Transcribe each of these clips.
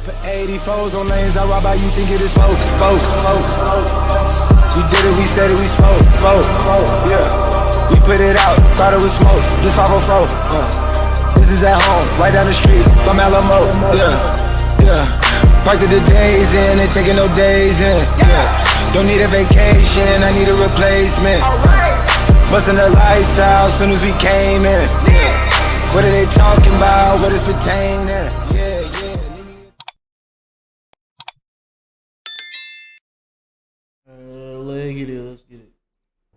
Put 84s on lanes, I ride by, you think it is folks. We did it, we said it, we spoke, yeah. We put it out, thought it was smoke, this 504, This is at home, right down the street, from Alamo, yeah. Parked the days in and taking no days in, yeah. Don't need a vacation, I need a replacement. Busting the lights out soon as we came in, yeah. What are they talking about, what is pertaining, yeah. Let's get it.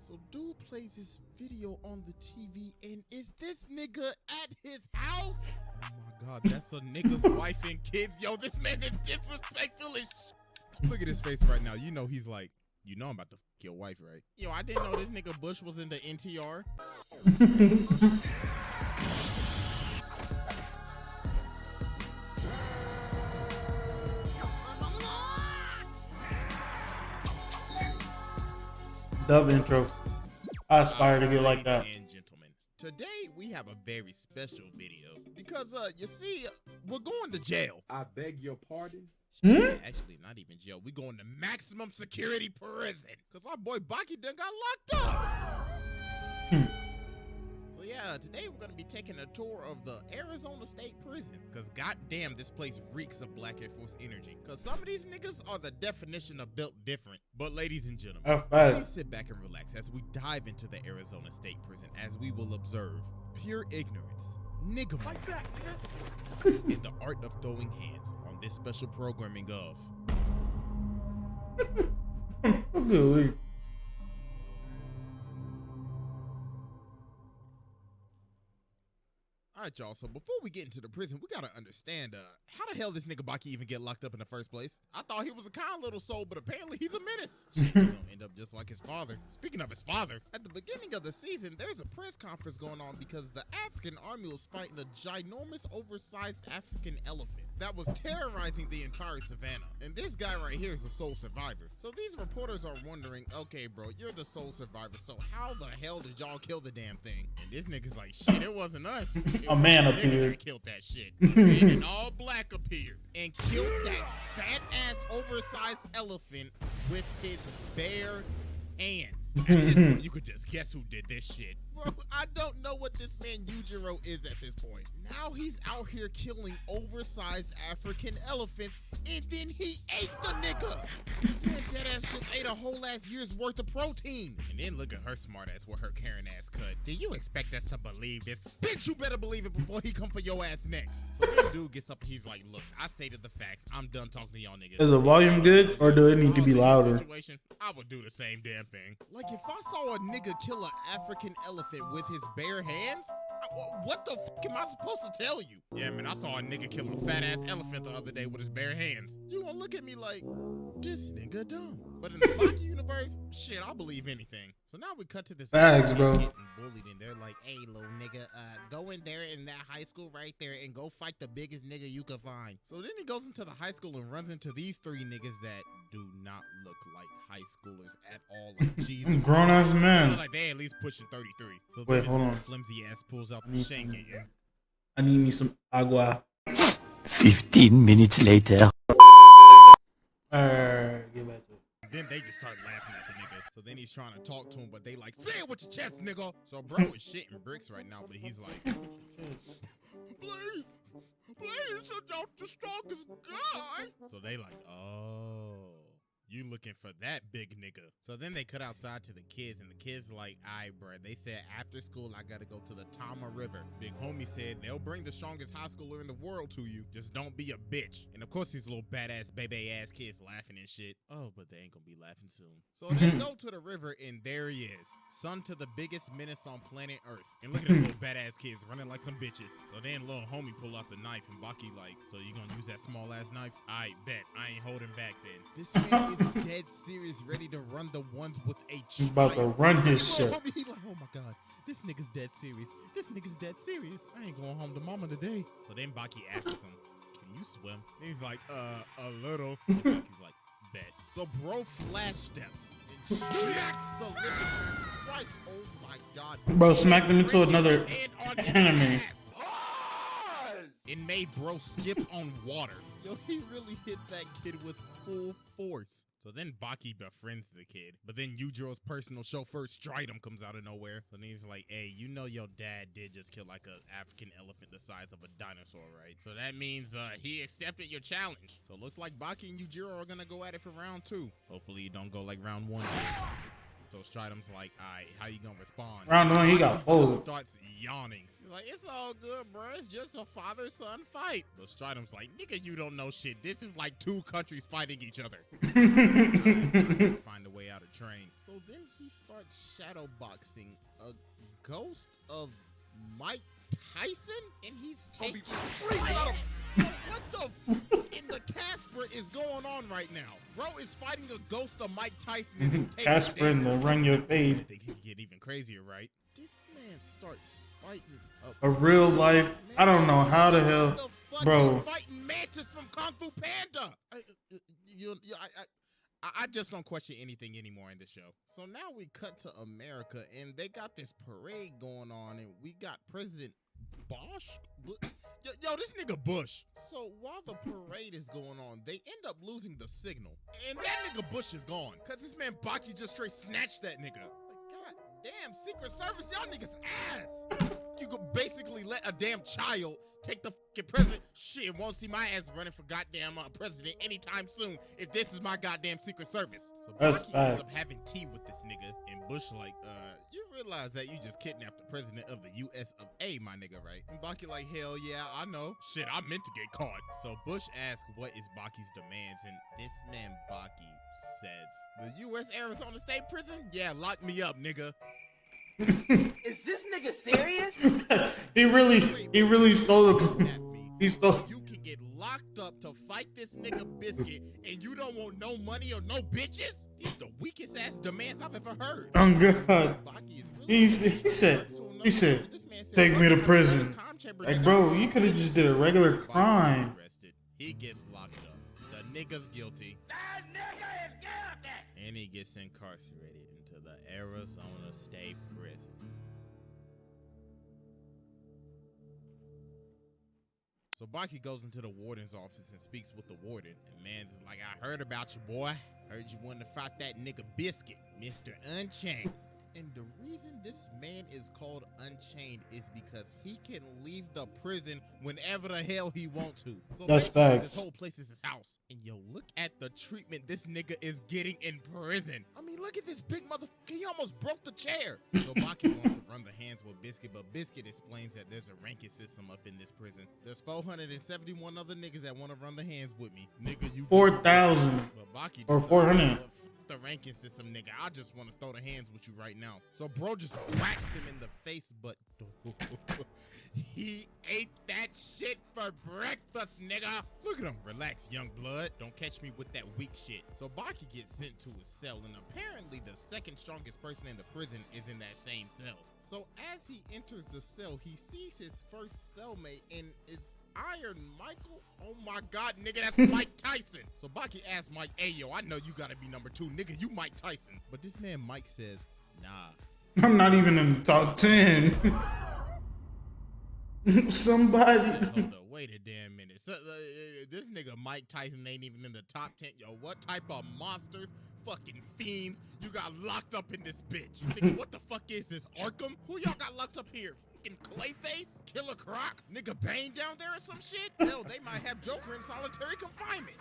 So dude plays this video on the TV, and is this nigga at his house? Oh my god, that's a nigga's wife and kids. Yo, this man is disrespectful as shit. Look at his face right now. You know he's like, you know I'm about to fuck your wife, right? Yo, I didn't know this nigga Bush was in the NTR. Dub intro. I aspire to get like that. Ladies and gentlemen, today we have a very special video because you see, we're going to jail. I beg your pardon? Actually, not even jail. We're going to maximum security prison because our boy BAKI done got locked up. So yeah, today we're gonna be taking a tour of the Arizona State Prison because goddamn, this place reeks of Black Air Force energy. Because some of these niggas are the definition of built different. But ladies and gentlemen, please sit back and relax as we dive into the Arizona State Prison, as we will observe pure ignorance, nigga moments, and the art of throwing hands on this special programming of Alright, y'all, so before we get into the prison, we gotta understand, how the hell this nigga BAKI even get locked up in the first place? I thought he was a kind little soul, but apparently he's a menace. He's gonna end up just like his father. Speaking of his father, at the beginning of the season, there's a press conference going on because the African army was fighting a ginormous, oversized African elephant that was terrorizing the entire savannah. And this guy right here is the sole survivor. So these reporters are wondering, okay, bro, you're the sole survivor, so how the hell did y'all kill the damn thing? And this nigga's like, shit, it wasn't us. A man appeared. Killed that shit. And an all black appeared and killed that fat ass oversized elephant with his bare hands. At this point, you could just guess who did this shit. Bro, I don't know what this man Yujiro is at this point. Now he's out here killing oversized African elephants, and then he ate the nigga. This man dead ass just ate a whole ass year's worth of protein. And then look at her smart ass with her Karen ass cut. Do you expect us to believe this? Bitch, you better believe it before he come for your ass next. So then dude gets up and he's like, look, I stated the facts. I'm done talking to y'all niggas. Is the volume good or do it need to be louder? I would do the same damn thing. Like if I saw a nigga kill an African elephant with his bare hands, what the fuck am I supposed to tell you? Yeah, man, I saw a nigga kill a fat ass elephant the other day with his bare hands. You gonna look at me like, this nigga dumb. But in the BAKI universe, shit, I'll believe anything. So now we cut to this facts, bro. Getting bullied, and they're like, hey, little nigga, go in there in that high school right there and go fight the biggest nigga you could find. So then he goes into the high school and runs into these three niggas that do not look like high schoolers at all. Like Jesus. Grown ass men. Like they at least pushing 33. So wait, hold on. Flimsy ass pulls out the shank at you. I need me some agua. 15 minutes later. Get back to it. Then they just start laughing at the nigga. So then he's trying to talk to him, but they like, say it with your chest, nigga. So bro is shitting bricks right now, but he's like, please, you're not the strongest guy. So they like, oh, you looking for that big nigga. So then they cut outside to the kids, and the kids like, alright, bro. They said after school, I gotta go to the Tama River. Big homie said they'll bring the strongest high schooler in the world to you. Just don't be a bitch. And of course, these little badass baby ass kids laughing and shit. Oh, but they ain't gonna be laughing soon. So they go to the river, and there he is, son to the biggest menace on planet Earth. And look at them little badass kids running like some bitches. So then little homie pull out the knife, and BAKI like, so you gonna use that small ass knife? I bet. I ain't holding back then. This man is dead serious, ready to run the ones with a He's about to run his shit. He like, oh my god, this nigga's dead serious. This nigga's dead serious. I ain't going home to mama today. So then BAKI asks him, can you swim? And he's like, a little. And BAKI's like, bet. So bro flash steps and smacks the living Christ. Oh my god. Bro smacked him into another enemy. It made bro skip on water. Yo, he really hit that kid with full force. So then Baki befriends the kid, but then Yujiro's personal chauffeur Stridum comes out of nowhere. So then he's like, hey, you know your dad did just kill like an African elephant the size of a dinosaur, right? So that means he accepted your challenge. So it looks like Baki and Yujiro are gonna go at it for round 2. Hopefully you don't go like round 1. So Stridum's like, all right, how you gonna respond? Round 1, he got folded. Starts yawning. He's like, it's all good, bro. It's just a father-son fight. But Stridum's like, nigga, you don't know shit. This is like 2 countries fighting each other. Find a way out of train. So then he starts shadowboxing a ghost of Mike Tyson, and he's taking. What the in the Casper is going on right now? Bro is fighting a ghost of Mike Tyson. And he's taking Casper in the Run Your Fade. I think he can get even crazier, right? This man starts fighting A real life. I don't know how the hell, the fuck bro. He's fighting Mantis from Kung Fu Panda. I just don't question anything anymore in the show. So now we cut to America, and they got this parade going on, and we got President Bosch. Yo, this nigga Bush. So while the parade is going on, they end up losing the signal, and that nigga Bush is gone, cause this man Baki just straight snatched that nigga. Like, god damn, Secret Service, y'all niggas ass. You could basically let a damn child take the fucking president. Shit, won't see my ass running for goddamn president anytime soon if this is my goddamn Secret Service. So Baki ends up having tea with this nigga, and Bush like, you realize that you just kidnapped the president of the US of A, my nigga, right? And Baki like, hell yeah, I know. Shit, I meant to get caught. So Bush asks what is Baki's demands, and this man Baki says, the US Arizona State Prison? Yeah, lock me up, nigga. Is this nigga serious? he really stole the. He stole. You can get locked up to fight this nigga Biscuit, and you don't want no money or no bitches? He's the weakest ass demands I've ever heard. Oh God. He said, take me to prison. Like, bro, you could have just did a regular crime. He gets locked up. The nigga's guilty. That nigga is guilty! And he gets incarcerated into the Arizona State Prison. So Baki goes into the warden's office and speaks with the warden. And man's is like, I heard about you, boy. Heard you wanted to fight that nigga Biscuit, Mr. Unchained. And the reason this man is called Unchained is because he can leave the prison whenever the hell he wants to. So that's facts. This whole place is his house. And yo, look at the treatment this nigga is getting in prison. I mean, look at this big motherfucker. He almost broke the chair. So Baki wants to run the hands with Biscuit, but Biscuit explains that there's a ranking system up in this prison. There's 471 other niggas that want to run the hands with me. Nigga, you 4,000 or 400. The ranking system, nigga. I just want to throw the hands with you right now. So bro just whacks him in the face, but he ate that shit for breakfast, nigga. Look at him. Relax, young blood. Don't catch me with that weak shit. So Baki gets sent to his cell, and apparently the second strongest person in the prison is in that same cell. So as he enters the cell, he sees his first cellmate, and it's Iron Michael. Oh my god, nigga, that's Mike Tyson. So Baki asks Mike, hey yo, I know you gotta be number 2, nigga, you Mike Tyson. But this man Mike says, nah. I'm not even in the top 10. Somebody. Hold up, wait a damn minute. So, this nigga Mike Tyson ain't even in the top 10. Yo, what type of monsters, fucking fiends, you got locked up in this bitch? Nigga, what the fuck is this, Arkham? Who y'all got locked up here? Fucking Clayface? Killer Croc? Nigga Bane down there or some shit? Hell, they might have Joker in solitary confinement.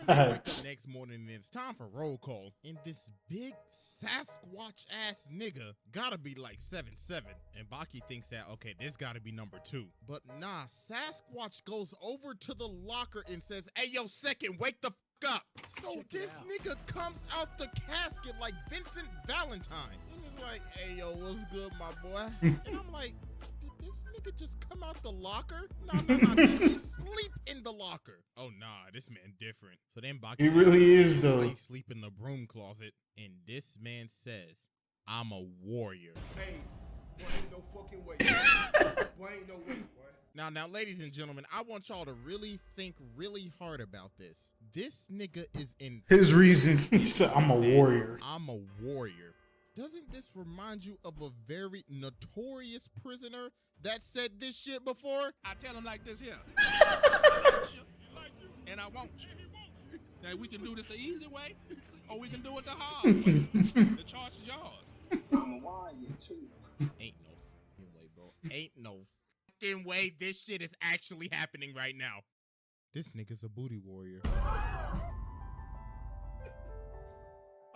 The next morning, it's time for roll call. And this big Sasquatch ass nigga gotta be like 7'7". And Baki thinks that, okay, this gotta be number 2. But nah, Sasquatch goes over to the locker and says, hey yo, second, wake the fuck up. So this nigga comes out the casket like Vincent Valentine. And he's like, hey yo, what's good, my boy? And I'm like, this nigga just come out the locker? Nah, did he sleep in the locker? Oh nah, this man different. So then Baki, he really is though. He sleep in the broom closet, and this man says, I'm a warrior. Hey, boy, ain't no fucking way. Boy, ain't no way, boy. Now, ladies and gentlemen, I want y'all to really think really hard about this. This nigga is in his reason. He said, I'm a warrior. I'm a warrior. Doesn't this remind you of a very notorious prisoner that said this shit before? I tell him like this here. and I want you. Now we can do this the easy way, or we can do it the hard way. The choice is yours. I'm a Wyatt too. Ain't no fucking way, bro. Ain't no fucking way this shit is actually happening right now. This nigga's a booty warrior.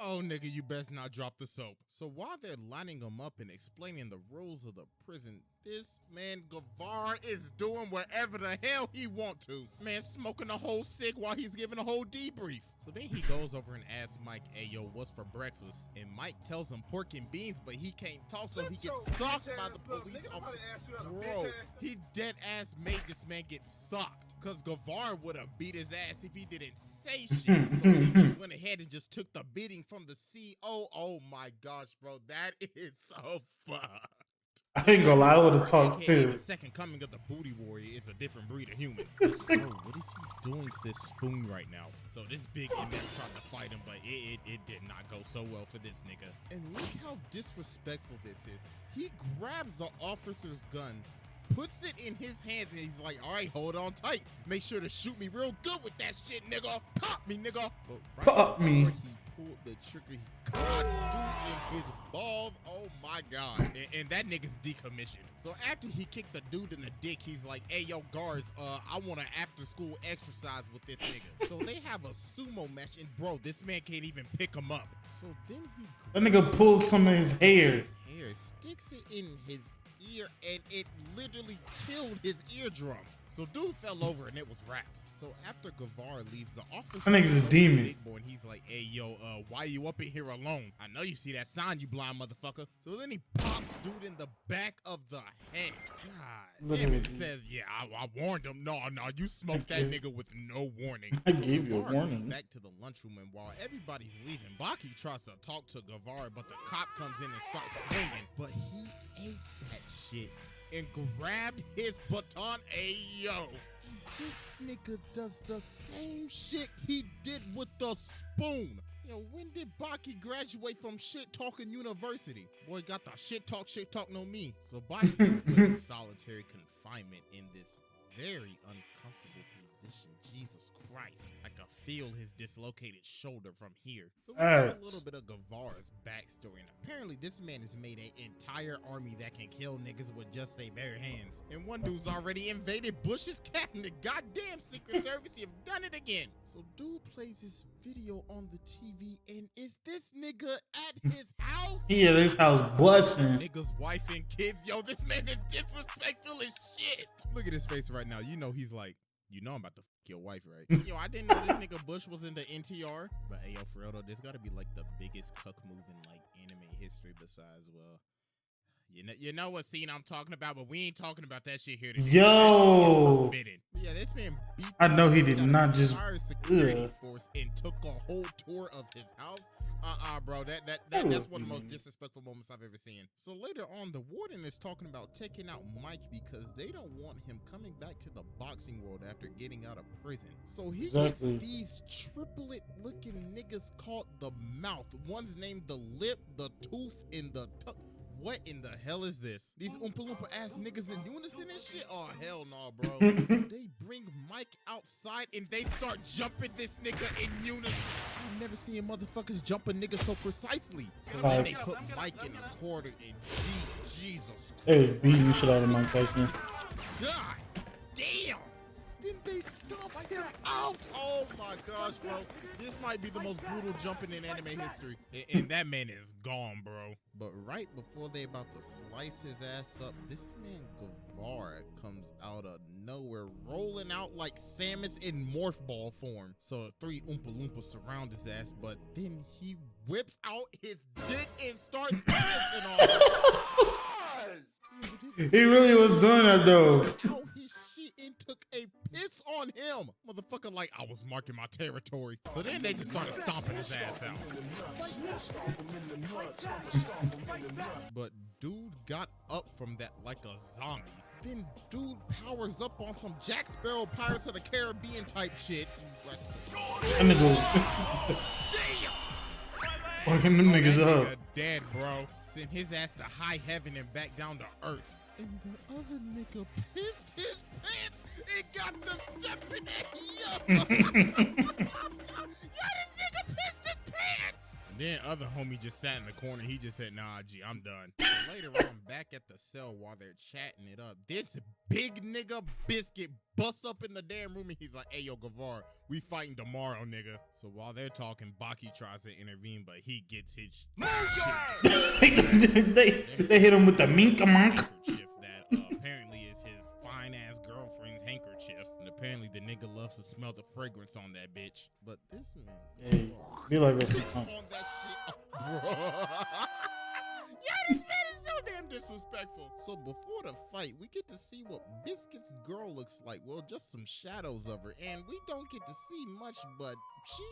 Oh, nigga, you best not drop the soap. So while they're lining them up and explaining the rules of the prison, this man Govar is doing whatever the hell he want to. Man smoking a whole cig while he's giving a whole debrief. So then he goes over and asks Mike, hey, yo, what's for breakfast? And Mike tells him pork and beans, but he can't talk, so he gets sucked by the police officer. Bro, he dead ass made this man get sucked. Cause Govar would have beat his ass if he didn't say shit. So he just went ahead and just took the beating from the CO. Oh my gosh, bro, that is so fucked. I ain't gonna lie, I would have talked AKA too. the second coming of the booty warrior is a different breed of human. Bro, what is he doing to this spoon right now? So this big inmate tried to fight him, but it did not go so well for this nigga. And look how disrespectful this is. He grabs the officer's gun, puts it in his hands, and he's like, all right, hold on tight. Make sure to shoot me real good with that shit, nigga. Pop me, nigga. But right Pop me. before he pulled the trigger, he cocks dude in his balls. Oh my God. And that nigga's decommissioned. So after he kicked the dude in the dick, he's like, hey, yo, guards, I want an after school exercise with this nigga. So they have a sumo match, and bro, this man can't even pick him up. So then he That nigga pulls some of his hair. his hair, sticks it in his ear, and it literally killed his eardrums. So dude fell over and it was raps. So after Govar leaves, the officer That nigga's a goes to demon. Big Boy, and he's like, hey yo, why you up in here alone? I know you see that sign, you blind motherfucker. So then he pops dude in the back of the head. God damn, it says, yeah, I warned him. No, you smoked that nigga with no warning. I gave you a Govar goes warning. back to the lunchroom, and while everybody's leaving, Baki tries to talk to Govar, but the cop comes in and starts swinging. But he ate that shit and grabbed his baton. Ayo. This nigga does the same shit he did with the spoon. Yo, when did Baki graduate from shit talking university? Boy got the shit talk no me. So Baki gets put in solitary confinement in this very uncomfortable position. Jesus Christ. I can feel his dislocated shoulder from here. So we have a little bit of Govar's backstory. And apparently this man has made an entire army that can kill niggas with just their bare hands. And one dude's already invaded Bush's cabinet. Goddamn, Secret Service, you've done it again. So dude plays this video on the TV, and is this nigga at his house? He at his house busting. Nigga's wife and kids. Yo, this man is disrespectful as shit. Look at his face right now. You know he's like, you know I'm about to fuck your wife, right? Yo, I didn't know this nigga Bush was in the NTR. But hey, yo, for real though, this gotta be like the biggest cuck move in like anime history besides, well, you know what scene I'm talking about, but we ain't talking about that shit here today. Yo. That shit is forbidden. Yeah, this man beat I know he did got not a just- entire security ugh. force and took a whole tour of his house. Bro, that's one of the most disrespectful moments I've ever seen. So later on, the warden is talking about taking out Mike because they don't want him coming back to the boxing world after getting out of prison. So he gets these triplet-looking niggas called the Mouth. One's named the Lip, the Tooth, and the Tongue. What in the hell is this? These Oompa Loompa ass niggas in unison and shit? Oh, hell no, bro. So they bring Mike outside and they start jumping this nigga in unison. I've never seen motherfuckers jump a nigga so precisely. So then they put Mike in the corner and Jesus Christ. Hey, beating the shit out of Mike Tyson. God damn. Then they stomped him out. Oh my gosh, bro. This might be the most brutal jumping in anime history. And that man is gone, bro. But right before they about to slice his ass up, this man Govar comes out of nowhere, rolling out like Samus in morph ball form. So 3 Oompa Loompas surround his ass, but then he whips out his dick and starts pissing on him. He really was doing that though. Out his shit and took a piss on him. Motherfucker like, I was marking my territory. So then they just started stomping his ass out. But dude got up from that like a zombie. Then dude powers up on some Jack Sparrow Pirates of the Caribbean type shit. That nigga was fucking them niggas up. Dead, bro. Send his ass to high heaven and back down to earth. And the other nigga pissed his pants and got the stepping at yo. Yo, this nigga pissed his pants. And then other homie just sat in the corner. He just said, nah, G, I'm done. So later on, back at the cell while they're chatting it up, this big nigga Biscuit busts up in the damn room and he's like, hey, yo, Govar, we fighting tomorrow, nigga. So while they're talking, Baki tries to intervene, but he gets his they hit him with the minka monk. handkerchief that apparently is his fine-ass girlfriend's handkerchief. And apparently the nigga loves to smell the fragrance on that bitch. But this man... Hey, be like this. on that shit. Oh, bro. Yeah, this man is so damn disrespectful. So before the fight, we get to see what Biscuit's girl looks like. Well, just some shadows of her. And we don't get to see much, but she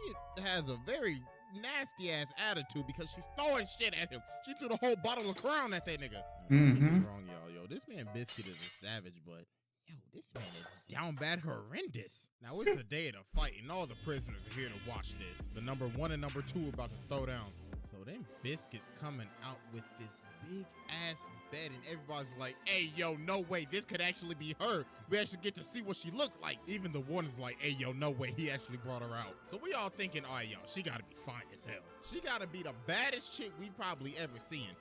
has a very nasty ass attitude because she's throwing shit at him. She threw the whole bottle of Crown at that nigga. Don't get me wrong, y'all. Yo, this man Biscuit is a savage, but yo, this man is down bad horrendous. Now it's the day of the fight, and all the prisoners are here to watch this. The number 1 and number 2 are about to throw down. So then Biscuit's coming out with this big ass bed, and everybody's like, hey, yo, no way, this could actually be her. We actually get to see what she looked like. Even the one is like, hey, yo, no way, he actually brought her out. So we all thinking, all right, yo, she gotta be fine as hell. She gotta be the baddest chick we've probably ever seen.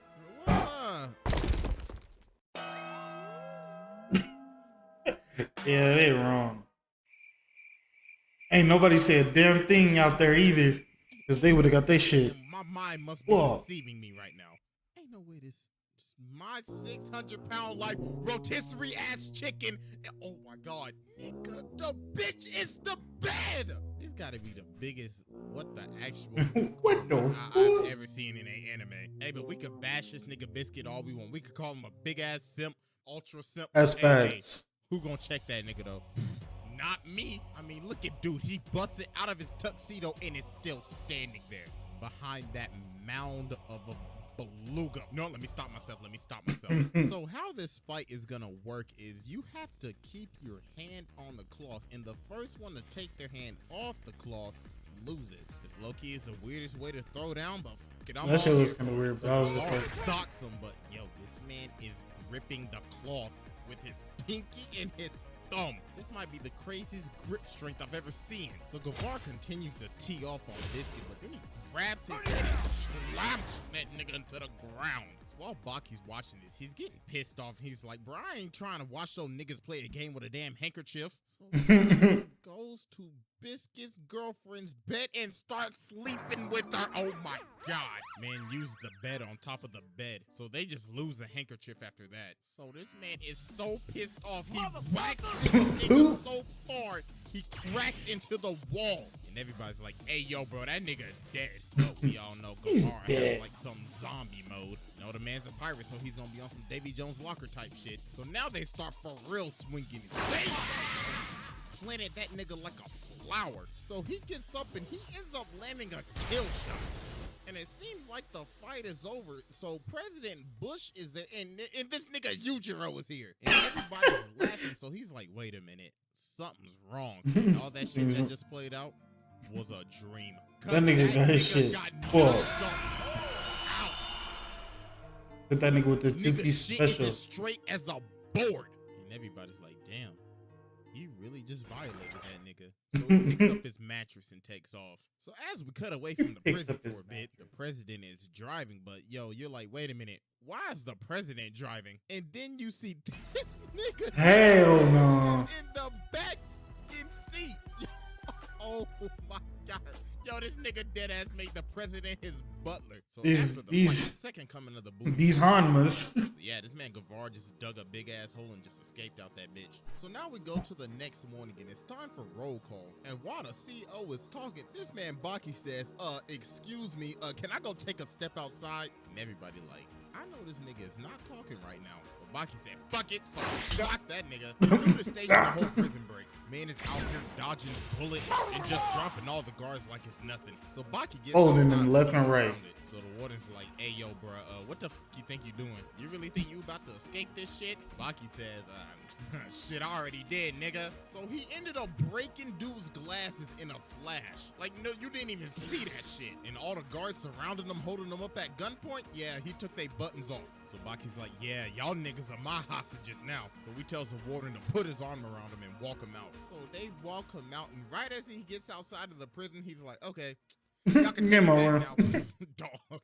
Yeah, they wrong. Ain't nobody said a damn thing out there either, because they would have got their shit. My mind must be deceiving me right now. Ain't no way this my 600-pound like rotisserie ass chicken. Oh my god, nigga, the bitch is the bed. This gotta be the biggest what the actual what the I've ever seen in an anime. Hey, but we could bash this nigga Biscuit all we want. We could call him a big ass simp, ultra simp. That's facts. Who gonna check that nigga though? Not me. I mean, look at dude. He busted out of his tuxedo and is still standing there behind that mound of a beluga. No, let me stop myself. So how this fight is gonna work is you have to keep your hand on the cloth, and the first one to take their hand off the cloth loses. This low-key is the weirdest way to throw down, but fuck it, I'm that shit all was here kind of for it. weird, So but I was just like, socks him, but yo, this man is gripping the cloth with his pinky and his thumb. This might be the craziest grip strength I've ever seen. So Govar continues to tee off on Biscuit, but then he grabs his head and slaps that nigga into the ground. So while Baki's watching this, he's getting pissed off. He's like, bro, I ain't trying to watch those niggas play a game with a damn handkerchief. So he goes to Biscuit's girlfriend's bed and starts sleeping with her. Oh my god. Man used the bed on top of the bed. So they just lose a handkerchief after that. So this man is so pissed off. He whacks this nigga so hard, he cracks into the wall. And everybody's like, hey, yo, bro, that nigga dead. But we all know Govar has like some zombie mode. No, the man's a pirate, so he's gonna be on some Davy Jones Locker type shit. So now they start for real swinging. They planted that nigga like a flower. So he gets up and he ends up landing a kill shot. And it seems like the fight is over. So President Bush is there, and this nigga Yujiro is here. And everybody's laughing, so he's like, wait a minute, something's wrong. And all that shit that just played out was a dream. that nigga got his shit. Whoa. Put that nigga with the two-piece special. Is as straight as a board. And everybody's like, damn, he really just violated that nigga. So he picks up his mattress and takes off. So as we cut away from the prison for a bit, the president is driving, but yo, you're like, wait a minute, why is the president driving? And then you see this nigga hell no in the back seat. Oh my god. Yo, this nigga dead ass made the president his butler. So after the fight, the second coming of the booty. These Hanmas. So yeah, this man Govar just dug a big ass hole and just escaped out that bitch. So now we go to the next morning and it's time for roll call. And while the CEO is talking, this man Baki says, excuse me, can I go take a step outside? And everybody like, I know this nigga is not talking right now. But Baki said, fuck it. So block that nigga. Do the station the whole prison break. Man is out here dodging bullets and just dropping all the guards like it's nothing. So Baki gets Holding outside, them left he's and right. surrounded. So the warden's like, hey, yo, bro, what the f you think you doing? You really think you about to escape this shit? Baki says, shit, I already did, nigga. So he ended up breaking dude's glasses in a flash. Like, no, you didn't even see that shit. And all the guards surrounding him, holding them up at gunpoint, yeah, he took their buttons off. So Baki's like, yeah, y'all niggas are my hostages now. So he tells the warden to put his arm around him and walk him out. So they walk him out, and right as he gets outside of the prison, he's like, okay, y'all can take me back now. Dog,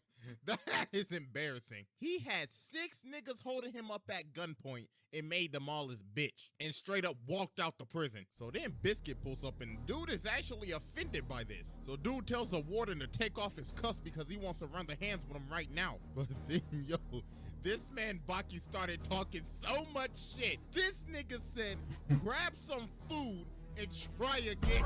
that is embarrassing. He had 6 niggas holding him up at gunpoint and made them all his bitch and straight up walked out the prison. So then Biscuit pulls up, and dude is actually offended by this. So dude tells the warden to take off his cuffs because he wants to run the hands with him right now. But then, yo, this man Baki started talking so much shit. This nigga said, grab some food and try again.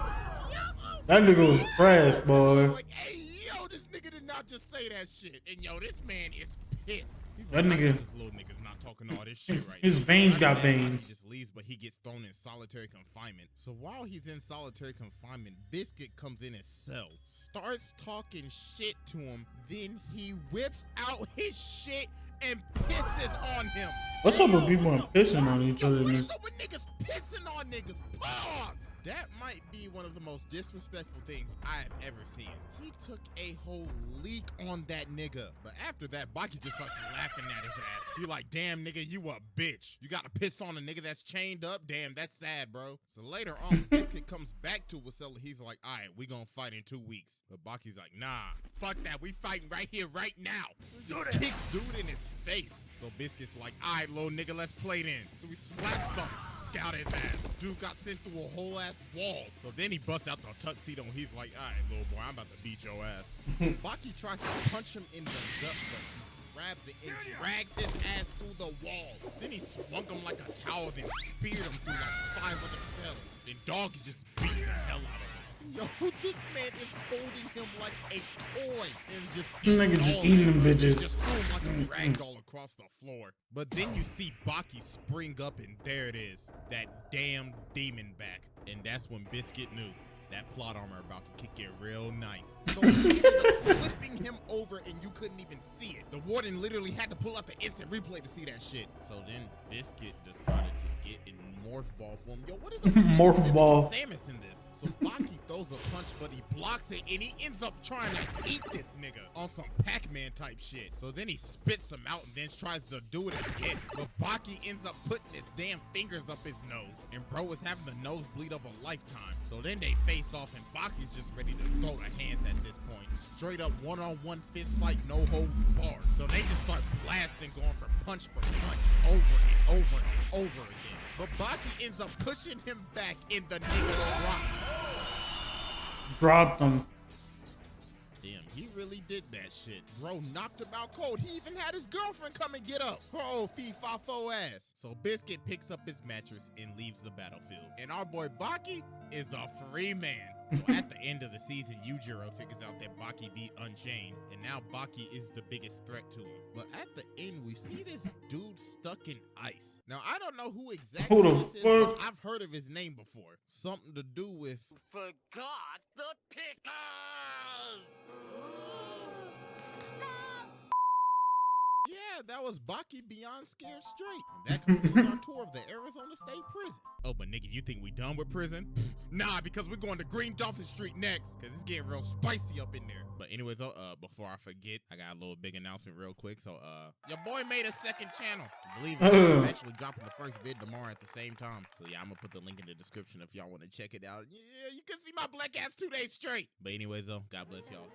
That nigga was trash, boy. Like, hey, yo, this nigga did not just say that shit. And yo, this man is pissed. He's That like, nigga- this little nigga's not talking all this shit right His now. veins got After that, veins. He just leaves, but he gets thrown in solitary confinement. So while he's in solitary confinement, Biscuit comes in his cell, starts talking shit to him, then he whips out his shit and pisses on him. What's up with people and pissing on each Yo, other? what in is this? up with niggas pissing on niggas? Pause! That might be one of the most disrespectful things I have ever seen. He took a whole leak on that nigga. But after that, Baki just starts laughing at his ass. He like, damn nigga, you a bitch. You gotta piss on a nigga that's chained up? Damn, that's sad, bro. So later on, Biscuit comes back to Wasella. He's like, all right, we gonna fight in 2 weeks. But Baki's like, nah, fuck that. We fighting right here, right now. Just kicks dude in his face. So Biscuit's like, all right, little nigga, let's play then. So he slaps the f out his ass. Dude got sent through a whole ass wall. So then he busts out the tuxedo and he's like, all right, little boy, I'm about to beat your ass. So Baki tries to punch him in the gut, but he grabs it and drags his ass through the wall. Then he swung him like a towel, then speared him through like 5 other cells. Then dog is just beating the hell out of him. Yo, this man is holding him like a toy and just Eating them bitches. Just threw him like a rag doll across the floor. But then you see Baki spring up, and there it is, that damn demon back. And that's when Biscuit knew that plot armor about to kick in real nice. So he ended up flipping him over, and you couldn't even see it. The warden literally had to pull out the instant replay to see that shit. So then Biscuit decided to get in morph ball form. Yo, what is a Morph ball. Samus in this? So Baki throws a punch, but he blocks it, and he ends up trying to eat this nigga on some Pac-Man type shit. So then he spits him out and then tries to do it again. But Baki ends up putting his damn fingers up his nose, and bro is having the nosebleed of a lifetime. So then they face off, and Baki's just ready to throw the hands at this point. Straight up one-on-one fist fight, no holds barred. So they just start blasting, going for punch, over and over and over again. But Baki ends up pushing him back, and the nigga drops. Dropped him. Damn, he really did that shit. Bro knocked him out cold. He even had his girlfriend come and get up. Her old fee-fa-fo ass. So Biscuit picks up his mattress and leaves the battlefield. And our boy Baki is a free man. So at the end of the season, Yujiro figures out that Baki beat Unchained, and now Baki is the biggest threat to him. But at the end, we see this dude stuck in ice. Now, I don't know who exactly Who the this is, but fuck? I've heard of his name before. Something to do with... Forgot the pickles! Yeah, that was Baki Beyond Scared Straight. And that concludes our tour of the Arizona State Prison. Oh, but nigga, you think we done with prison? Nah, because we're going to Green Dolphin Street next, because it's getting real spicy up in there. But anyways, before I forget, I got a little big announcement real quick. So, your boy made a second channel. Believe it or not, I'm actually dropping the first vid tomorrow at the same time. So yeah, I'm gonna put the link in the description if y'all want to check it out. Yeah, you can see my black ass 2 days straight. But anyways, God bless y'all.